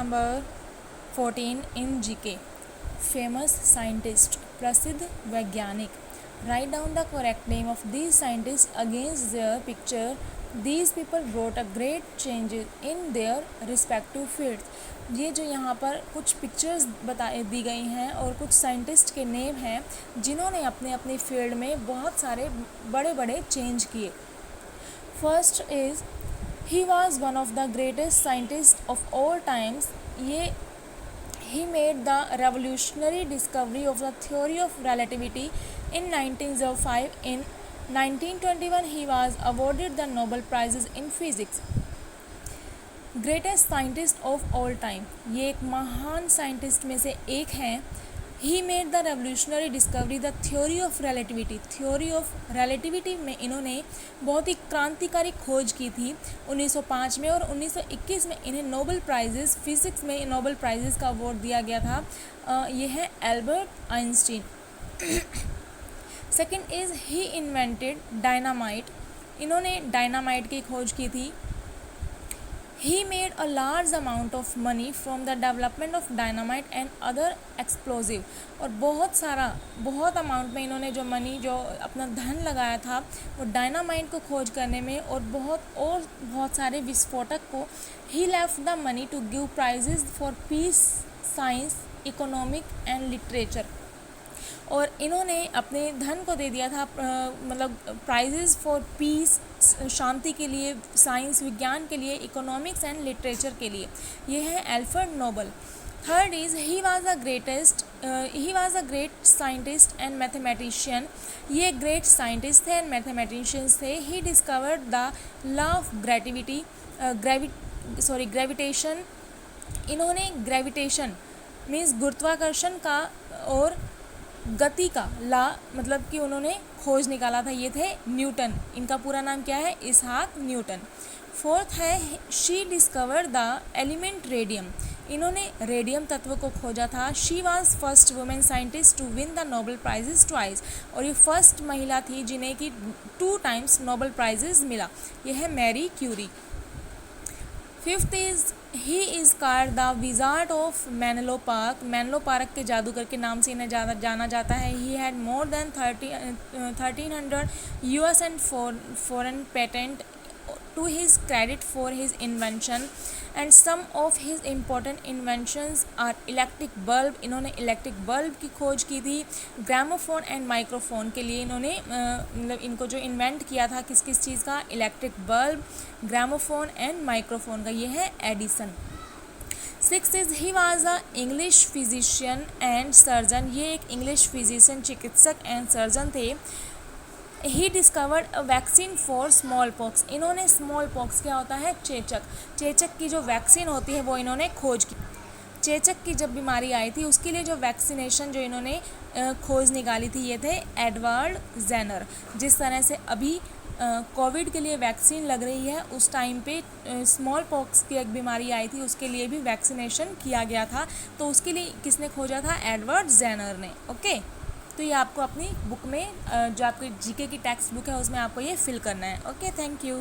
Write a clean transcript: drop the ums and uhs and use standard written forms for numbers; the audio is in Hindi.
नंबर 14 इन जीके। फेमस साइंटिस्ट, प्रसिद्ध वैज्ञानिक। Write down the correct name of these scientist against their picture. These people brought a great changes in their respective fields. ये जो यहाँ पर कुछ पिक्चर्स दी गई हैं और कुछ साइंटिस्ट के नेम हैं जिन्होंने अपने अपने फील्ड में बहुत सारे बड़े बड़े चेंज किए। First is he was one of the greatest scientist of all times. ये he made the revolutionary discovery of the theory of relativity in 1905. In 1921 he was awarded the Nobel Prizes in Physics. Greatest scientist of all time, ये एक महान साइंटिस्ट में से एक हैं। He made the revolutionary discovery the theory of relativity. Theory of relativity में इन्होंने बहुत ही क्रांतिकारी खोज की थी 1905 में, और 1921 में इन्हें नोबेल प्राइजेस, फिजिक्स में नोबेल प्राइजेस का अवार्ड दिया गया था। ये है Albert Einstein. Second is he invented dynamite. इन्होंने डायनामाइट की खोज की थी। He made a large amount of money from the development of dynamite and other explosive। और बहुत अमाउंट में इन्होंने जो अपना धन लगाया था वो डायनामाइट को खोज करने में और बहुत सारे विस्फोटक को। He left the money to give prizes for peace, science, economic and literature। और इन्होंने अपने धन को दे दिया था मतलब प्राइजेस फॉर पीस, शांति के लिए, साइंस विज्ञान के लिए, इकोनॉमिक्स एंड लिटरेचर के लिए। ये है Alfred Nobel. Third is he was a great scientist and mathematician. ये ग्रेट साइंटिस्ट थे एंड मैथमेटिशियंस थे। He discovered the law of gravitation. इन्होंने ग्रेविटेशन मीन्स गुरुत्वाकर्षण का और गति का ला मतलब कि उन्होंने खोज निकाला था। ये थे न्यूटन। इनका पूरा नाम क्या है? Isaac Newton. फोर्थ है she discovered the element radium. इन्होंने रेडियम तत्व को खोजा था। She was first women scientist to win the Nobel prizes twice. और ये फर्स्ट महिला थी जिन्हें कि 2 टाइम्स नोबेल प्राइजेस मिला। ये है Marie Curie. Fifth is he is called the wizard of Menlo Park. Menlo Park के जादूगर के नाम से इन्हें जाना जाता है। He had more than 1300 US and foreign patent to his credit for his invention, and some of his important inventions are electric bulb। इन्होंने इलेक्ट्रिक बल्ब की खोज की थी। ग्रामोफोन एंड माइक्रोफोन के लिए इन्होंने मतलब इनको जो इन्वेंट किया था किस चीज़ का? Electric bulb, gramophone and microphone का। ये है Edison. Six is he was a English physician and surgeon. ये एक इंग्लिश फिजिशियन, चिकित्सक एंड सर्जन थे। He discovered a vaccine for small pox. इन्होंने स्मॉल पॉक्स, क्या होता है? चेचक की जो वैक्सीन होती है वो इन्होंने खोज की। चेचक की जब बीमारी आई थी उसके लिए जो वैक्सीनेशन जो इन्होंने खोज निकाली थी ये थे एडवर्ड जेनर। जिस तरह से अभी कोविड के लिए वैक्सीन लग रही है, उस टाइम पे स्मॉल पॉक्स की एक बीमारी आई थी उसके लिए भी वैक्सीनेशन किया गया था। तो उसके लिए किसने खोजा था? एडवर्ड जेनर ने। ओके, तो ये आपको अपनी बुक में जो आपकी जीके की टेक्स्ट बुक है उसमें आपको ये फिल करना है। Okay, thank you.